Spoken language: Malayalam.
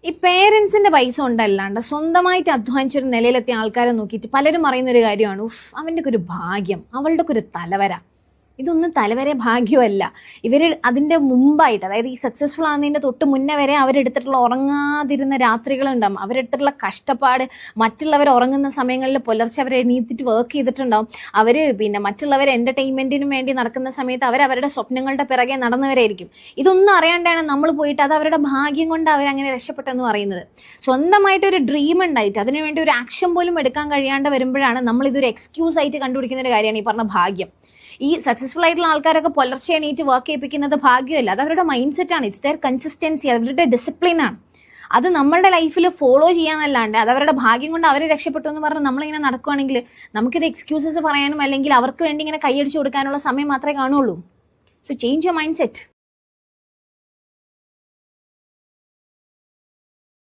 ഈ പേരൻസിന്റെ പൈസ കൊണ്ടല്ലാണ്ട് സ്വന്തമായിട്ട് അധ്വാനിച്ചൊരു നിലയിലെത്തിയ ആൾക്കാരെ നോക്കിയിട്ട് പലരും പറയുന്ന ഒരു കാര്യമാണ്, ഉഫ് അവൻ്റെ ഒക്കെ ഒരു ഭാഗ്യം, അവളുടെ ഒക്കെ ഒരു തലവര. ഇതൊന്നും തലവരെ ഭാഗ്യമല്ല. ഇവർ അതിൻ്റെ മുമ്പായിട്ട്, അതായത് ഈ സക്സസ്ഫുൾ ആകുന്നതിൻ്റെ തൊട്ട് മുന്നേ വരെ അവരെടുത്തിട്ടുള്ള ഉറങ്ങാതിരുന്ന രാത്രികളുണ്ടാവും, അവരെടുത്തിട്ടുള്ള കഷ്ടപ്പാട്, മറ്റുള്ളവർ ഉറങ്ങുന്ന സമയങ്ങളിൽ പുലർച്ചെ അവർ എണീറ്റിട്ട് വർക്ക് ചെയ്തിട്ടുണ്ടാവും. അവർ മറ്റുള്ളവർ എൻ്റർടൈൻമെൻറ്റിനും വേണ്ടി നടക്കുന്ന സമയത്ത് അവരവരുടെ സ്വപ്നങ്ങളുടെ പിറകെ നടന്നവരായിരിക്കും. ഇതൊന്നും അറിയാണ്ടാണ് നമ്മൾ പോയിട്ട് അത് അവരുടെ ഭാഗ്യം കൊണ്ട് അവരങ്ങനെ രക്ഷപ്പെട്ടെന്ന് പറയുന്നത്. സ്വന്തമായിട്ടൊരു ഡ്രീം ഉണ്ടായിട്ട് അതിനുവേണ്ടി ഒരു ആക്ഷൻ പോലും എടുക്കാൻ കഴിയാണ്ട് വരുമ്പോഴാണ് നമ്മൾ ഇതൊരു എക്സ്ക്യൂസ് ആയിട്ട് കണ്ടുപിടിക്കുന്ന ഒരു കാര്യമാണ് ഈ പറഞ്ഞ ഭാഗ്യം. ഈ സക്സസ്ഫുൾ ആയിട്ടുള്ള ആൾക്കാരൊക്കെ പുലർച്ചെ എണീറ്റ് വർക്ക് ചെയ്യിപ്പിക്കുന്നത് ഭാഗ്യമല്ല, അത് അവരുടെ മൈൻഡ് സെറ്റാണ്. ഇറ്റ്സ് ദെയർ കൺസിസ്റ്റൻസി, അവരുടെ ഡിസിപ്ലിനാണ്. അത് നമ്മളുടെ ലൈഫിൽ ഫോളോ ചെയ്യാന്നല്ലാണ്ട് അത് അവരുടെ ഭാഗ്യം കൊണ്ട് അവർ രക്ഷപ്പെട്ടു എന്ന് പറഞ്ഞ് നമ്മളിങ്ങനെ നടക്കുകയാണെങ്കിൽ നമുക്കിത് എക്സ്ക്യൂസസ് പറയാനും അല്ലെങ്കിൽ അവർക്ക് വേണ്ടി ഇങ്ങനെ കൈയടിച്ചു കൊടുക്കാനുള്ള സമയം മാത്രമേ കാണുള്ളൂ. So change your mind set.